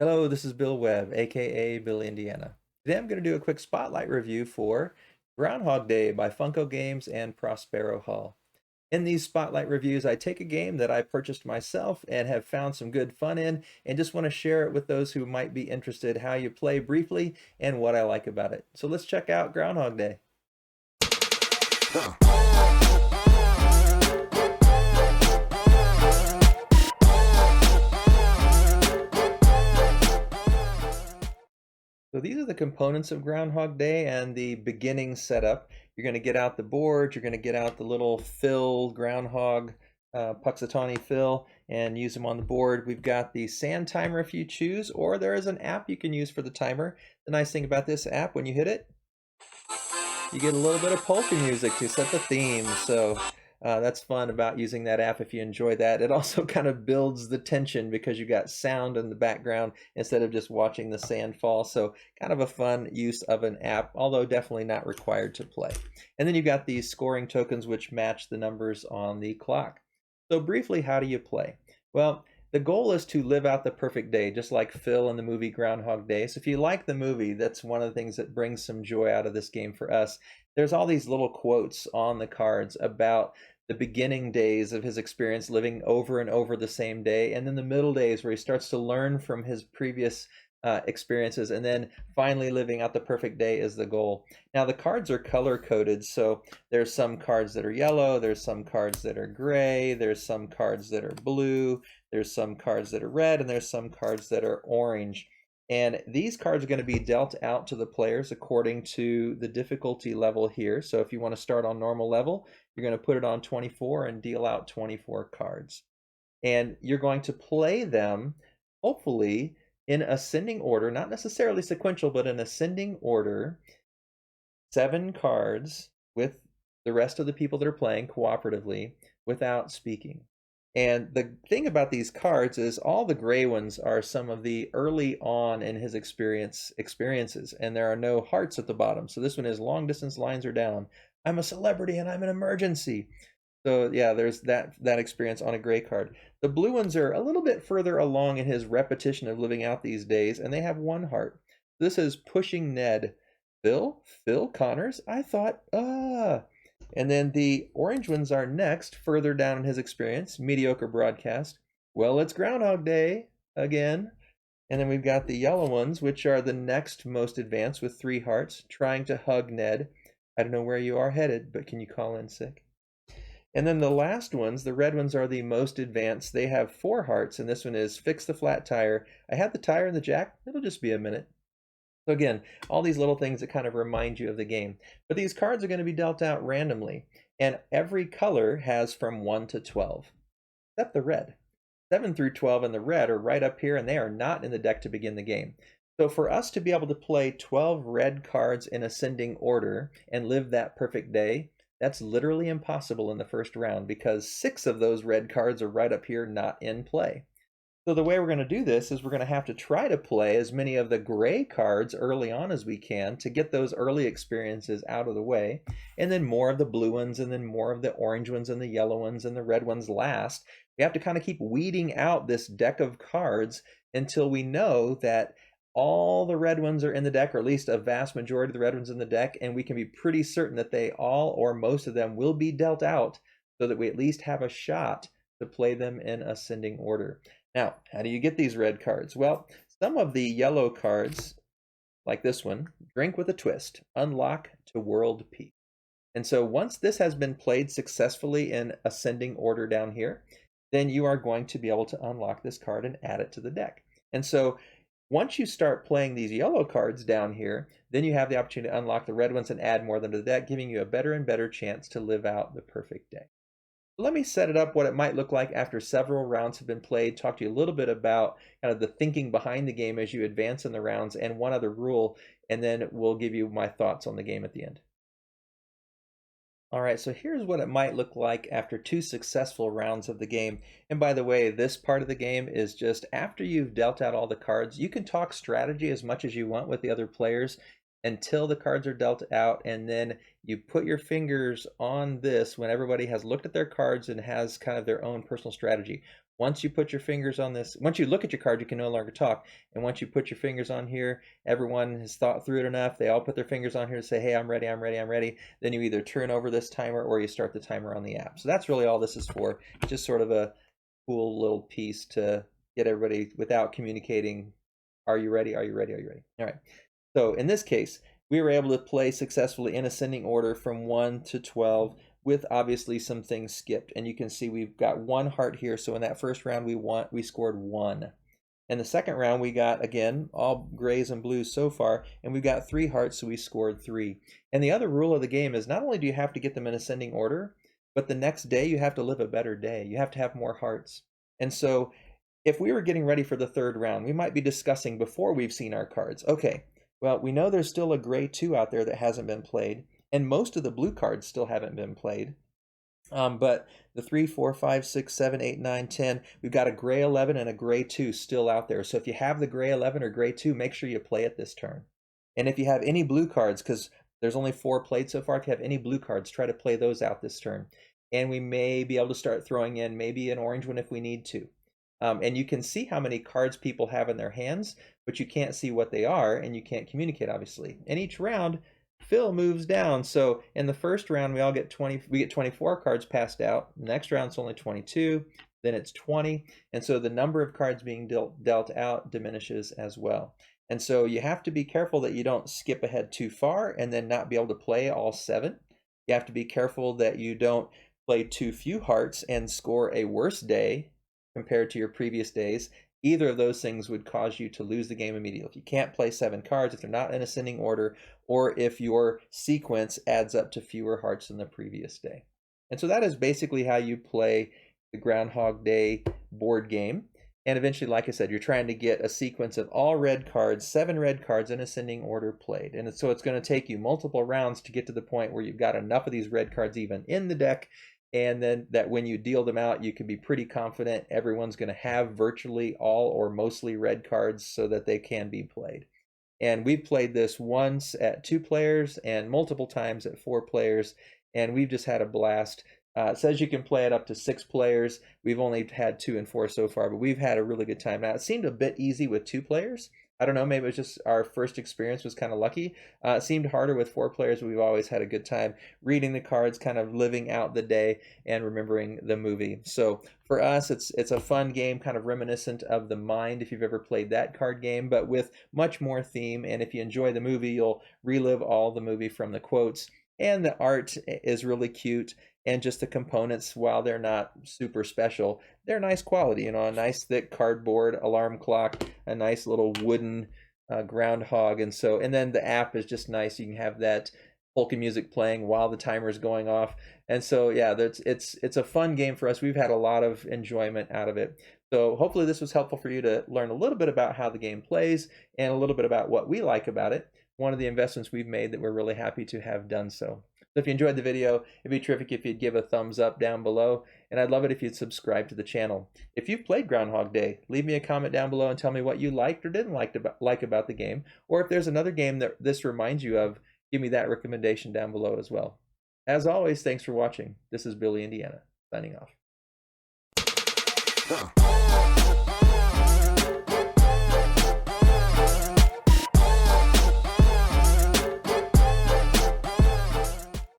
Hello, this is Bill Webb, aka Bill Indiana. Today I'm going to do a quick spotlight review for Groundhog Day by Funko Games and Prospero Hall. In these spotlight reviews, I take a game that I purchased myself and have found some good fun in, and just want to share it with those who might be interested how you play briefly and what I like about it. So let's check out Groundhog Day. So these are the components of Groundhog Day and the beginning setup. You're going to get out the board, you're going to get out the little fill, groundhog, Puxatawny fill, and use them on the board. We've got the sand timer if you choose, or there is an app you can use for the timer. The nice thing about this app, when you hit it, you get a little bit of polka music to set the theme. So that's fun about using that app if you enjoy that. It also kind of builds the tension because you got sound in the background instead of just watching the sand fall. So kind of a fun use of an app, although definitely not required to play. And then you got these scoring tokens which match the numbers on the clock. So briefly, how do you play? Well, the goal is to live out the perfect day, just like Phil in the movie Groundhog Day. So if you like the movie, that's one of the things that brings some joy out of this game for us. There's all these little quotes on the cards about the beginning days of his experience living over and over the same day, and then the middle days where he starts to learn from his previous experiences, and then finally living out the perfect day is the goal. Now the cards are color coded, so there's some cards that are yellow, there's some cards that are gray, there's some cards that are blue, there's some cards that are red, and there's some cards that are orange. And these cards are going to be dealt out to the players according to the difficulty level here. So if you want to start on normal level, you're going to put it on 24 and deal out 24 cards. And you're going to play them, hopefully, in ascending order, not necessarily sequential, but in ascending order, 7 cards with the rest of the people that are playing cooperatively without speaking. And the thing about these cards is all the gray ones are some of the early on in his experiences, and there are no hearts at the bottom. So this one is long distance lines are down. I'm a celebrity and I'm an emergency. So yeah, there's that experience on a gray card. The blue ones are a little bit further along in his repetition of living out these days, and they have 1 heart. This is pushing Ned. Phil Connors. I thought, And then the orange ones are next, further down in his experience, mediocre broadcast. Well, it's Groundhog Day again. And then we've got the yellow ones, which are the next most advanced with 3 hearts, trying to hug Ned. I don't know where you are headed, but can you call in sick? And then the last ones, the red ones, are the most advanced. They have 4 hearts, and this one is fix the flat tire. I had the tire in the jack. It'll just be a minute. So again, all these little things that kind of remind you of the game. But these cards are going to be dealt out randomly, and every color has from 1 to 12, except the red. 7 through 12 and the red are right up here, and they are not in the deck to begin the game. So for us to be able to play 12 red cards in ascending order and live that perfect day, that's literally impossible in the first round because 6 of those red cards are right up here, not in play. So the way we're going to do this is we're going to have to try to play as many of the gray cards early on as we can to get those early experiences out of the way, and then more of the blue ones, and then more of the orange ones, and the yellow ones, and the red ones last. We have to kind of keep weeding out this deck of cards until we know that all the red ones are in the deck, or at least a vast majority of the red ones in the deck, and we can be pretty certain that they all or most of them will be dealt out so that we at least have a shot to play them in ascending order. Now, how do you get these red cards? Well, some of the yellow cards, like this one, drink with a twist, unlock to world peace. And so once this has been played successfully in ascending order down here, then you are going to be able to unlock this card and add it to the deck. And so once you start playing these yellow cards down here, then you have the opportunity to unlock the red ones and add more of them to the deck, giving you a better and better chance to live out the perfect day. Let me set it up what it might look like after several rounds have been played, talk to you a little bit about kind of the thinking behind the game as you advance in the rounds, and one other rule, and then we'll give you my thoughts on the game at the end. All right, so here's what it might look like after 2 successful rounds of the game. And by the way, this part of the game is just after you've dealt out all the cards, you can talk strategy as much as you want with the other players until the cards are dealt out, and then you put your fingers on this when everybody has looked at their cards and has kind of their own personal strategy. Once you put your fingers on this, once you look at your card, you can no longer talk. And once you put your fingers on here, everyone has thought through it enough. They all put their fingers on here to say, hey, I'm ready, I'm ready, I'm ready. Then you either turn over this timer or you start the timer on the app. So that's really all this is for. It's just sort of a cool little piece to get everybody without communicating. Are you ready? Are you ready? Are you ready? All right. So in this case, we were able to play successfully in ascending order from 1 to 12 with obviously some things skipped. And you can see we've got 1 heart here. So in that first round, we scored 1. In the second round, we got, again, all grays and blues so far, and we've got 3 hearts, so we scored 3. And the other rule of the game is not only do you have to get them in ascending order, but the next day you have to live a better day. You have to have more hearts. And so if we were getting ready for the third round, we might be discussing before we've seen our cards. Okay, well, we know there's still a gray 2 out there that hasn't been played, and most of the blue cards still haven't been played. But the 3, 4, 5, 6, 7, 8, 9, 10, we've got a gray 11 and a gray 2 still out there. So if you have the gray 11 or gray 2, make sure you play it this turn. And if you have any blue cards, because there's only 4 played so far, if you have any blue cards, try to play those out this turn. And we may be able to start throwing in maybe an orange one if we need to. And you can see how many cards people have in their hands, but you can't see what they are, and you can't communicate, obviously. And each round, Phil moves down. So in the first round, we get 24 cards passed out. The next round, it's only 22. Then it's 20. And so the number of cards being dealt out diminishes as well. And so you have to be careful that you don't skip ahead too far and then not be able to play all 7. You have to be careful that you don't play too few hearts and score a worse day compared to your previous days. Either of those things would cause you to lose the game immediately. If you can't play 7 cards, if they're not in ascending order, or if your sequence adds up to fewer hearts than the previous day. And so that is basically how you play the Groundhog Day board game. And eventually, like I said, you're trying to get a sequence of all red cards, 7 red cards in ascending order played. And so it's going to take you multiple rounds to get to the point where you've got enough of these red cards even in the deck, and then that when you deal them out, you can be pretty confident everyone's going to have virtually all or mostly red cards so that they can be played. And we've played this once at 2 players and multiple times at 4 players, and we've just had a blast. It says you can play it up to 6 players. We've only had 2 and 4 so far, but we've had a really good time. Now, it seemed a bit easy with 2 players. I don't know, maybe it was just our first experience was kind of lucky. It seemed harder with 4 players, but we've always had a good time reading the cards, kind of living out the day and remembering the movie. So for us, it's a fun game, kind of reminiscent of The Mind, if you've ever played that card game, but with much more theme. And if you enjoy the movie, you'll relive all the movie from the quotes. And the art is really cute. And just the components, while they're not super special, they're nice quality. You know, a nice thick cardboard alarm clock, a nice little wooden groundhog, and then the app is just nice. You can have that polka music playing while the timer is going off, and so yeah, it's a fun game for us. We've had a lot of enjoyment out of it. So hopefully this was helpful for you to learn a little bit about how the game plays and a little bit about what we like about it. One of the investments we've made that we're really happy to have done so. So if you enjoyed the video, it'd be terrific if you'd give a thumbs up down below, and I'd love it if you'd subscribe to the channel. If you've played Groundhog Day, leave me a comment down below and tell me what you liked or didn't like about the game, or if there's another game that this reminds you of, give me that recommendation down below as well. As always, thanks for watching. This is Billy, Indiana, signing off.